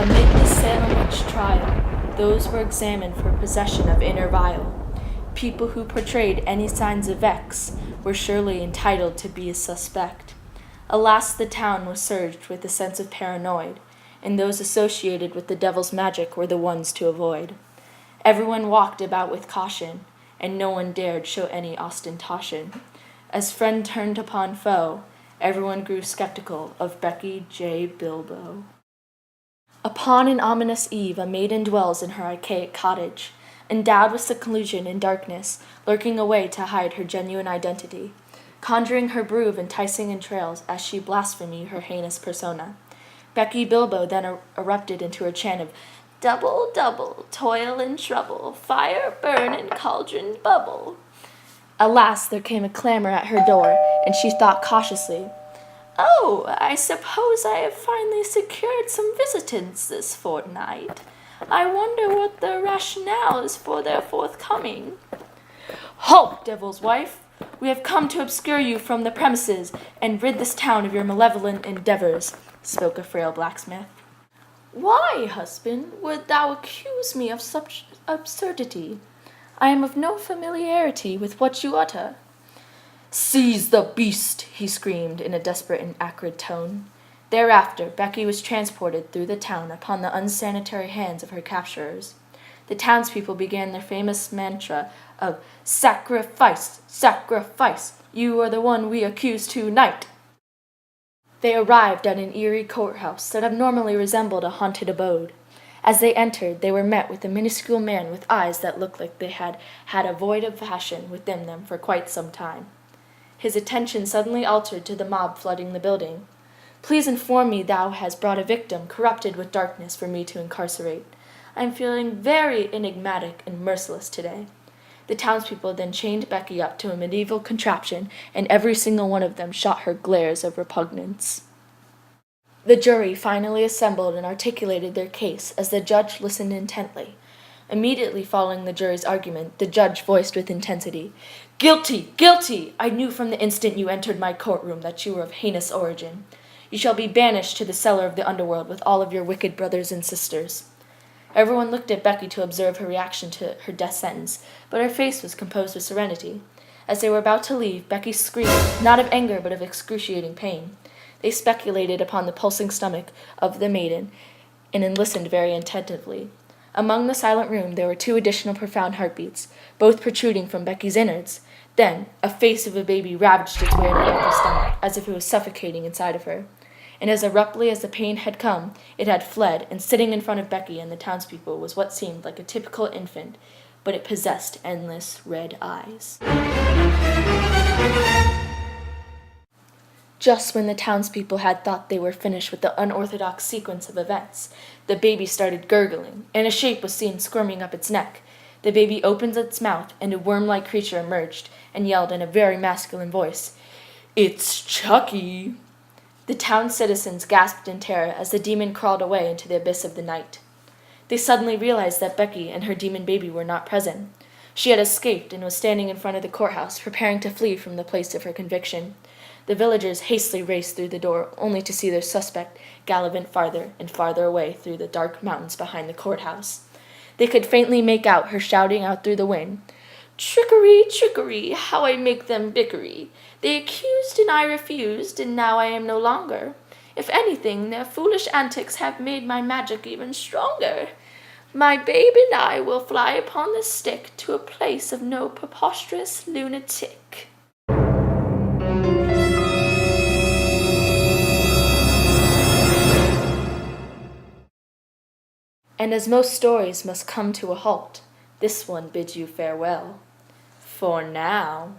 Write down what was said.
Amid the Salem witch trial, those were examined for possession of inner vial. People who portrayed any signs of X were surely entitled to be a suspect. Alas, the town was surged with a sense of paranoia, and those associated with the devil's magic were the ones to avoid. Everyone walked about with caution, and no one dared show any ostentation. As friend turned upon foe, everyone grew skeptical of Becky J. Bilbo. Upon an ominous eve, a maiden dwells in her archaic cottage, endowed with seclusion and darkness, lurking away to hide her genuine identity, conjuring her brood of enticing entrails as she blasphemy her heinous persona. Becky Bilbo then erupted into her chant of double, double, toil and trouble, fire burn and cauldron bubble. Alas, there came a clamor at her door, and she thought cautiously, "Oh, I suppose I have finally secured some visitants this fortnight. I wonder what the rationale is for their forthcoming." "Halt, devil's wife! We have come to obscure you from the premises and rid this town of your malevolent endeavors," spoke a frail blacksmith. "Why, husband, would thou accuse me of such absurdity? I am of no familiarity with what you utter." "Seize the beast!" he screamed in a desperate and acrid tone. Thereafter, Becky was transported through the town upon the unsanitary hands of her capturers. The townspeople began their famous mantra of "Sacrifice! Sacrifice! You are the one we accuse tonight!" They arrived at an eerie courthouse that abnormally resembled a haunted abode. As they entered, they were met with a minuscule man with eyes that looked like they had had a void of passion within them for quite some time. His attention suddenly altered to the mob flooding the building. "Please inform me thou hast brought a victim corrupted with darkness for me to incarcerate. I am feeling very enigmatic and merciless today." The townspeople then chained Becky up to a medieval contraption, and every single one of them shot her glares of repugnance. The jury finally assembled and articulated their case as the judge listened intently. Immediately following the jury's argument, the judge voiced with intensity, "Guilty! Guilty! I knew from the instant you entered my courtroom that you were of heinous origin. You shall be banished to the cellar of the underworld with all of your wicked brothers and sisters." Everyone looked at Becky to observe her reaction to her death sentence, but her face was composed with serenity. As they were about to leave, Becky screamed, not of anger but of excruciating pain. They speculated upon the pulsing stomach of the maiden, and listened very attentively. Among the silent room there were 2 additional profound heartbeats, both protruding from Becky's innards. Then a face of a baby ravaged its way into Becky's stomach, as if it was suffocating inside of her. And as abruptly as the pain had come, it had fled, and sitting in front of Becky and the townspeople was what seemed like a typical infant, but it possessed endless red eyes. Just when the townspeople had thought they were finished with the unorthodox sequence of events, the baby started gurgling, and a shape was seen squirming up its neck. The baby opened its mouth, and a worm-like creature emerged, and yelled in a very masculine voice, "It's Chucky!" The town citizens gasped in terror as the demon crawled away into the abyss of the night. They suddenly realized that Becky and her demon baby were not present. She had escaped and was standing in front of the courthouse, preparing to flee from the place of her conviction. The villagers hastily raced through the door, only to see their suspect gallivant farther and farther away through the dark mountains behind the courthouse. They could faintly make out her shouting out through the wind, "Trickery, trickery, how I make them bickery. They accused and I refused, and now I am no longer. If anything, their foolish antics have made my magic even stronger. My babe and I will fly upon the stick to a place of no preposterous lunatic." And as most stories must come to a halt, this one bids you farewell. For now.